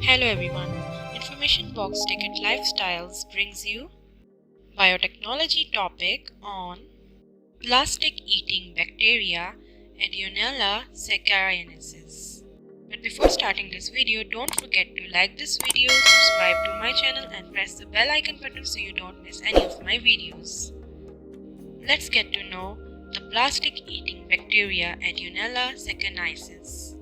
Hello everyone, InformationBoxTicket Lifestyles brings you Biotechnology topic on plastic-eating bacteria Ideonella sakaiensis. But before starting this video, don't forget to like this video, subscribe to my channel and press the bell icon button so you don't miss any of my videos. Let's get to know the plastic-eating bacteria Ideonella sakaiensis.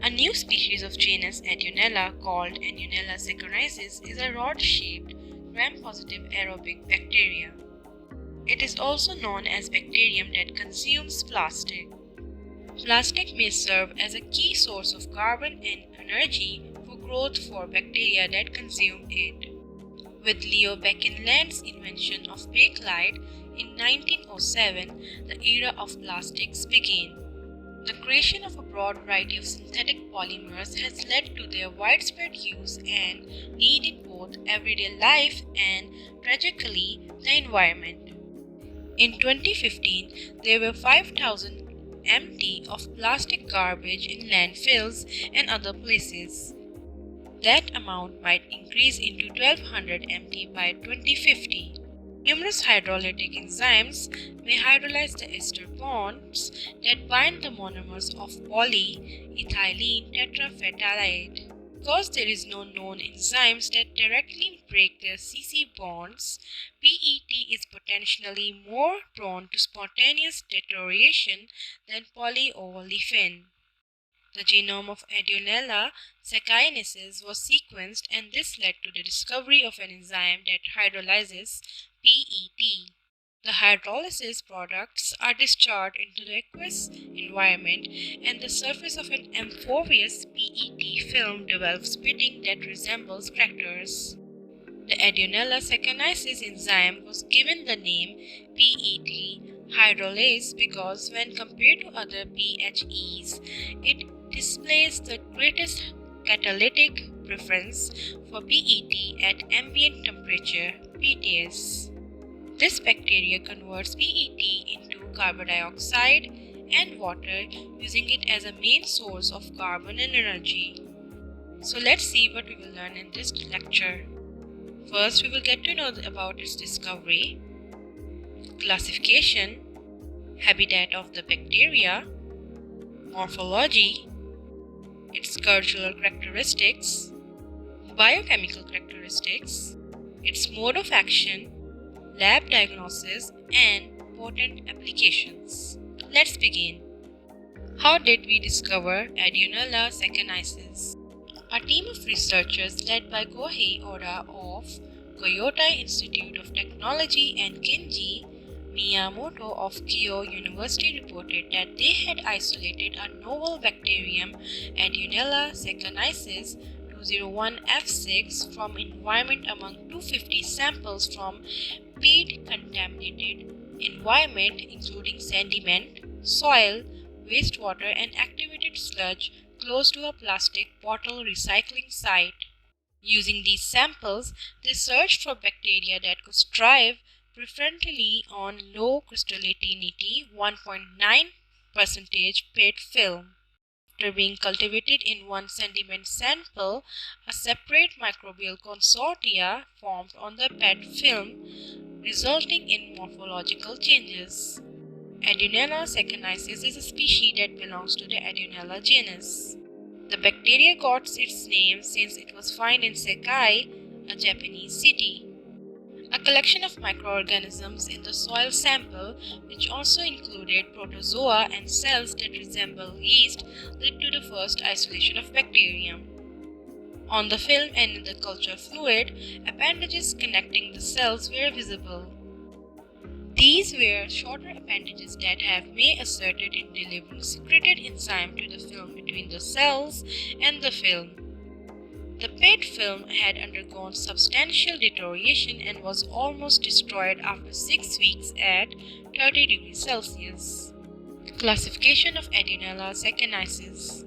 A new species of genus Ideonella called Ideonella sakaiensis is a rod-shaped, gram-positive aerobic bacteria. It is also known as bacterium that consumes plastic. Plastic may serve as a key source of carbon and energy for growth for bacteria that consume it. With Leo Baekeland's invention of bakelite in 1907, the era of plastics began. The creation of a broad variety of synthetic polymers has led to their widespread use and need in both everyday life and, tragically, the environment. In 2015, there were 5,000 MT of plastic garbage in landfills and other places. That amount might increase into 1,200 MT by 2050. Numerous hydrolytic enzymes may hydrolyze the ester bonds that bind the monomers of polyethylene tetraphthalate. Because there is no known enzymes that directly break the CC bonds, PET is potentially more prone to spontaneous deterioration than polyolefin. The genome of Ideonella sakaiensis was sequenced, and this led to the discovery of an enzyme that hydrolyzes PET. The hydrolysis products are discharged into the aqueous environment, and the surface of an amorphous PET film develops pitting that resembles crackers. The Ideonella sakaiensis enzyme was given the name PET hydrolase because when compared to other PHEs, it displays the greatest catalytic preference for PET at ambient temperature, PETase. This bacteria converts PET into carbon dioxide and water, using it as a main source of carbon and energy. So let's see what we will learn in this lecture. First, we will get to know about its discovery, classification, habitat of the bacteria, morphology, its cultural characteristics, biochemical characteristics, its mode of action, lab diagnosis, and potent applications. Let's begin. How did we discover Ideonella sakaiensis? A team of researchers led by Kohei Oda of Kyoto Institute of Technology and Kenji Miyamoto of Keio University reported that they had isolated a novel bacterium, Ideonella sakaiensis 201F6, from environment among 250 samples from peat-contaminated environment including sediment, soil, wastewater, and activated sludge close to a plastic bottle recycling site. Using these samples, they searched for bacteria that could thrive preferentially on low crystallinity 1.9% PET film. After being cultivated in one sediment sample, a separate microbial consortia formed on the PET film, resulting in morphological changes. Ideonella sakaiensis is a species that belongs to the Ideonella genus. The bacteria got its name since it was found in Sakai, a Japanese city. A collection of microorganisms in the soil sample, which also included protozoa and cells that resemble yeast, led to the first isolation of bacterium. On the film and in the culture fluid, appendages connecting the cells were visible. These were shorter appendages that have may asserted in delivering secreted enzyme to the film between the cells and the film. The PET film had undergone substantial deterioration and was almost destroyed after 6 weeks at 30 degrees Celsius. Classification of Ideonella sakaiensis.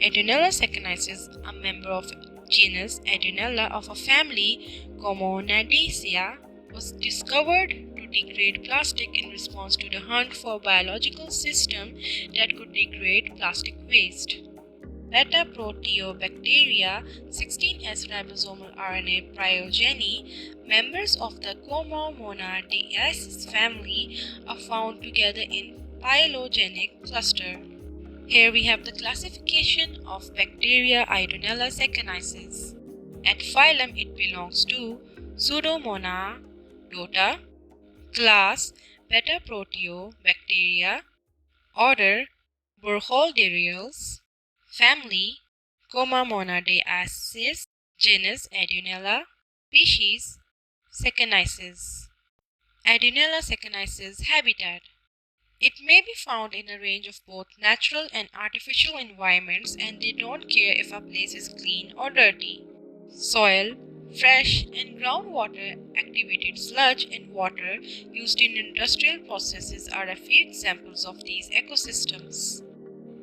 Ideonella sakaiensis, a member of genus Ideonella of a family Commonadiaceae, was discovered to degrade plastic in response to the hunt for a biological system that could degrade plastic waste. beta-proteobacteria, 16S ribosomal RNA progeny, members of the Morphology family, are found together in phylogenetic cluster. Here we have the classification of bacteria Ideonella sakaiensis. At phylum it belongs to Pseudomonas dota, class Beta-proteobacteria, order Burkholdereales, family Morphology, genus Ideonella, species sakaiensis. Ideonella sakaiensis habitat. It may be found in a range of both natural and artificial environments, and they don't care if a place is clean or dirty. Soil, fresh and groundwater, activated sludge and water used in industrial processes are a few examples of these ecosystems.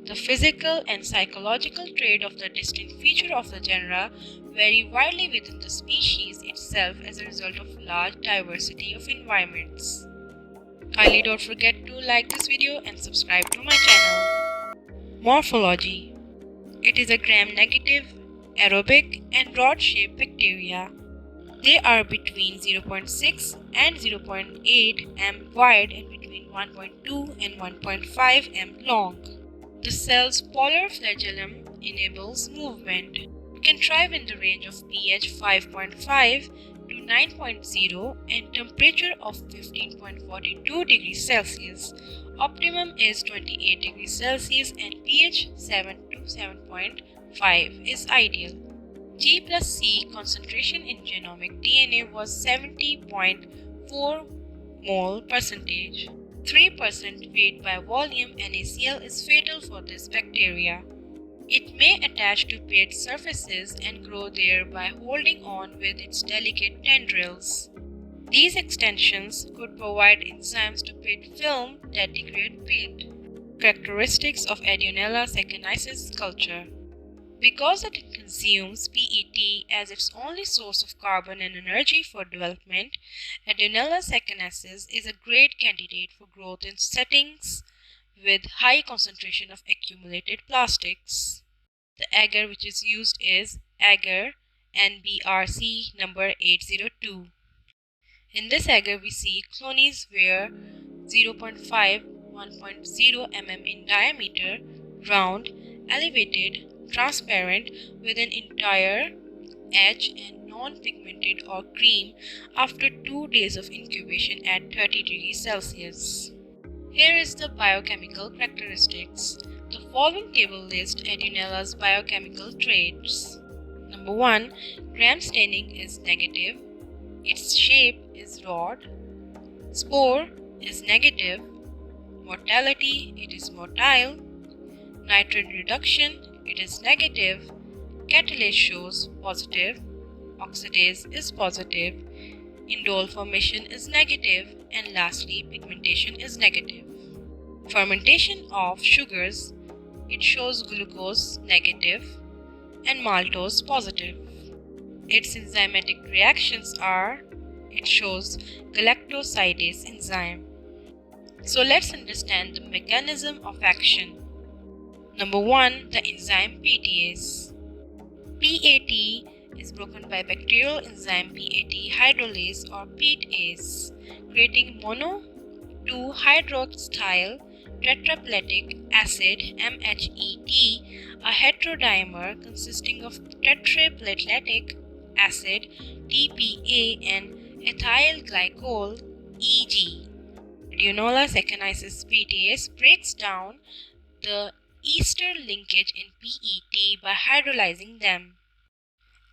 The physical and psychological trait of the distinct feature of the genera vary widely within the species itself as a result of large diversity of environments. Kindly don't forget to like this video and subscribe to my channel. Morphology. It is a gram-negative, aerobic and rod-shaped bacteria. They are between 0.6 and 0.8 m wide and between 1.2 and 1.5 m long. The cell's polar flagellum enables movement. It can thrive in the range of pH 5.5 to 9.0 and temperature of 15.42 degrees Celsius. Optimum is 28 degrees Celsius and pH 7 to 7.5 is ideal. G plus C concentration in genomic DNA was 70.4 mole percentage. 3% weight by volume NaCl is fatal for this bacteria. It may attach to pit surfaces and grow there by holding on with its delicate tendrils. These extensions could provide enzymes to pit film that degrade pit. Characteristics of Ideonella sakaiensis culture. Because it consumes PET as its only source of carbon and energy for development, Ideonella sakaiensis is a great candidate for growth in settings with high concentration of accumulated plastics. The agar which is used is agar NBRC number 802. In this agar we see clonies where 0.5 1.0 mm in diameter, round, elevated, transparent with an entire edge and non-pigmented or cream after 2 days of incubation at 30 degrees Celsius. Here is the biochemical characteristics. The following table lists Ideonella's biochemical traits. Number 1. Gram staining is negative. Its shape is rod. Spore is negative. Mortality, it is motile. Nitrogen reduction, it is negative. Catalase shows positive. Oxidase is positive. Indole formation is negative. And lastly, pigmentation is negative. Fermentation of sugars, it shows glucose negative and maltose positive. Its enzymatic reactions are, it shows galactosidase enzyme. So let's understand the mechanism of action. Number 1. The enzyme PETase. PET is broken by bacterial enzyme PET hydrolase or PETase, creating mono 2-hydroxyl tetrapletic acid MHET, a heterodimer consisting of tetrapletic acid TPA and ethyl glycol EG. Ideonella sakaiensis PETase breaks down the ester linkage in PET by hydrolyzing them.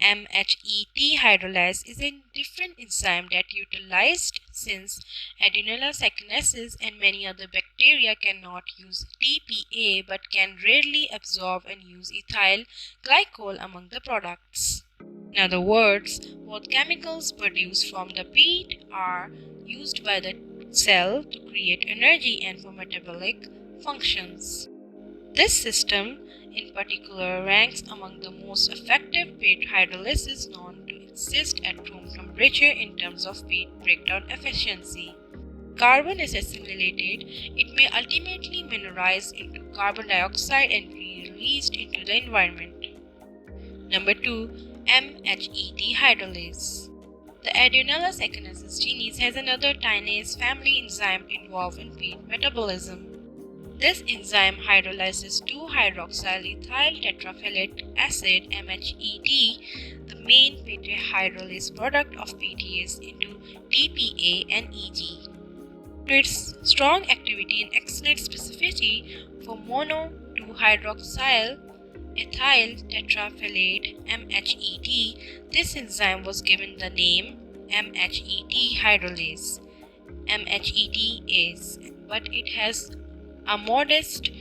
MHET hydrolase is a different enzyme that utilized since Ideonella sakaiensis and many other bacteria cannot use TPA but can readily absorb and use ethyl glycol among the products. In other words, both chemicals produced from the PET are used by the cell to create energy and for metabolic functions. This system in particular ranks among the most effective PET hydrolysis known to exist at room temperature in terms of PET breakdown efficiency. Carbon is assimilated, it may ultimately mineralize into carbon dioxide and be released into the environment. Number 2. MHET hydrolase. The Ideonella sakaiensis genus has another kinase family enzyme involved in feed metabolism. This enzyme hydrolyzes 2-hydroxyl ethyl tetraphthalate acid MHET, the main hydrolase product of PETase, into TPA and EG. To its strong activity and excellent specificity for mono 2-hydroxyl ethyl tetraphthalate MHET, this enzyme was given the name MHET hydrolase, MHETase, but it has a modest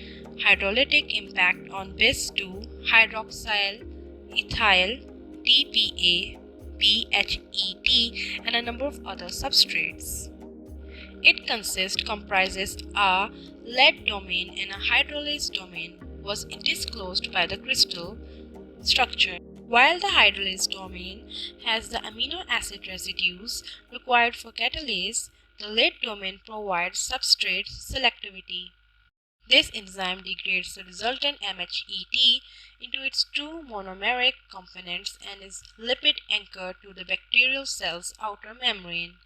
hydrolytic impact on bis-2 hydroxyl ethyl TPA, PHET, and a number of other substrates. It comprises a lead domain and a hydrolase domain, was disclosed by the crystal structure. While the hydrolase domain has the amino acid residues required for catalase, the lead domain provides substrate selectivity. This enzyme degrades the resultant MHET into its two monomeric components and is lipid anchored to the bacterial cell's outer membrane.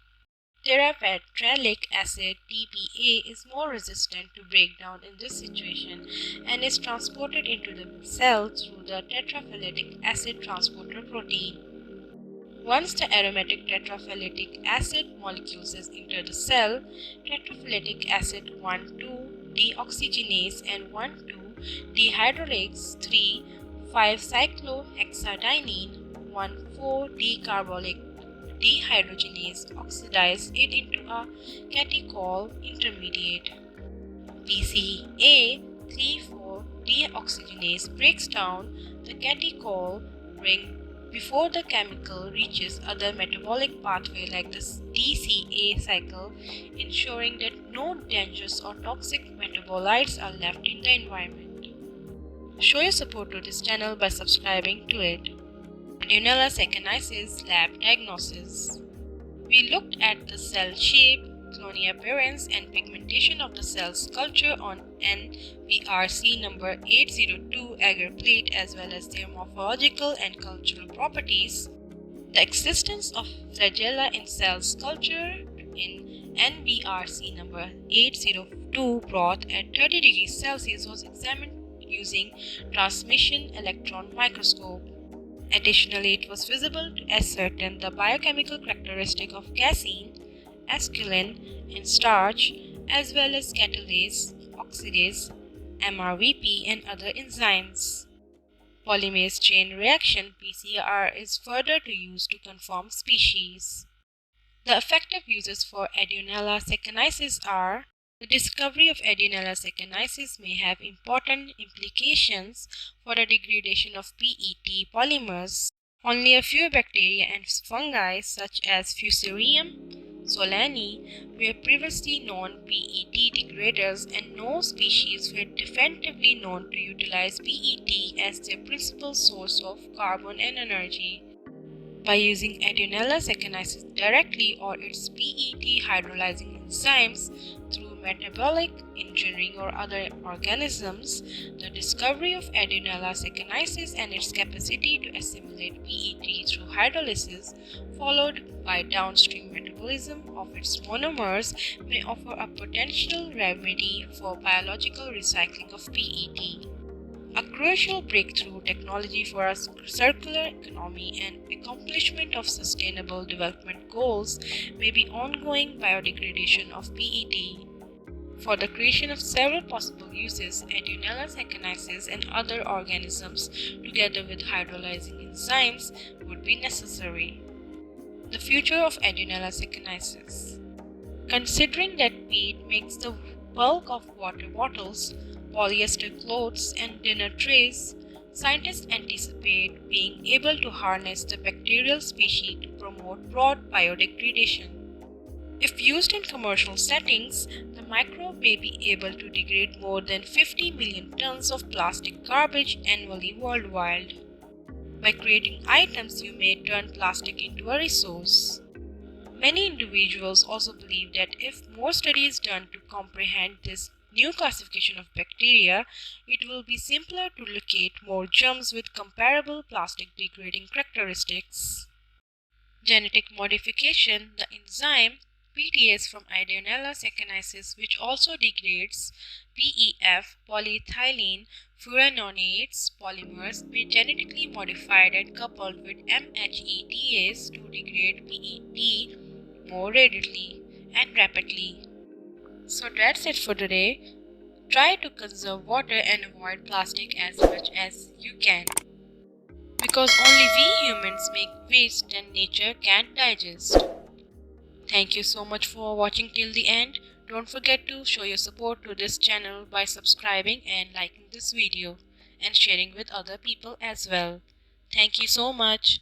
Terephthalate acid TPA is more resistant to breakdown in this situation and is transported into the cell through the tetraphthalate acid transporter protein. Once the aromatic tetraphthalate acid molecules enter the cell, tetraphthalate acid 1,2-deoxygenase and 1,2-dehydrolase 3,5-cyclohexadiene 1,4-decarbolic dehydrogenase oxidize it into a catechol intermediate. PCA 3,4-deoxygenase breaks down the catechol ring before the chemical reaches other metabolic pathway like the DCA cycle, ensuring that no dangerous or toxic metabolites are left in the environment. Show your support to this channel by subscribing to it. Ideonella sakaiensis lab diagnosis. We looked at the cell shape, cloning appearance, and pigmentation of the cell's culture on NBRC number 802 agar plate, as well as their morphological and cultural properties. The existence of flagella in cell's culture in NBRC number 802 broth at 30 degrees Celsius was examined using transmission electron microscope. Additionally, it was feasible to ascertain the biochemical characteristic of casein, acetylene, and starch, as well as catalase, oxidase, MRVP, and other enzymes. Polymerase chain reaction PCR is further to use to confirm species. The effective uses for Ideonella sakaiensis are: the discovery of Ideonella sakaiensis may have important implications for the degradation of PET polymers. Only a few bacteria and fungi such as Fusarium solani were previously known PET degraders, and no species were definitively known to utilize PET as their principal source of carbon and energy. By using Ideonella sakaiensis directly or its PET hydrolyzing enzymes through metabolic engineering or other organisms, the discovery of Ideonella sakaiensis and its capacity to assimilate PET through hydrolysis, followed by downstream metabolism of its monomers, may offer a potential remedy for biological recycling of PET. A crucial breakthrough technology for a circular economy and accomplishment of sustainable development goals may be ongoing biodegradation of PET. For the creation of several possible uses, Ideonella sakaiensis and other organisms, together with hydrolyzing enzymes, would be necessary. The future of Ideonella sakaiensis. Considering that PET makes the bulk of water bottles, polyester clothes, and dinner trays, scientists anticipate being able to harness the bacterial species to promote broad biodegradation. If used in commercial settings, the microbe may be able to degrade more than 50 million tons of plastic garbage annually worldwide. By creating items, you may turn plastic into a resource. Many individuals also believe that if more study is done to comprehend this new classification of bacteria, it will be simpler to locate more germs with comparable plastic degrading characteristics. Genetic modification, the enzyme PETase from Ideonella sakaiensis, which also degrades PEF polyethylene furanonates polymers, be genetically modified and coupled with MHETase to degrade PET more readily and rapidly. So that's it for today. Try to conserve water and avoid plastic as much as you can, because only we humans make waste that nature can't digest. Thank you so much for watching till the end. Don't forget to show your support to this channel by subscribing and liking this video and sharing with other people as well. Thank you so much.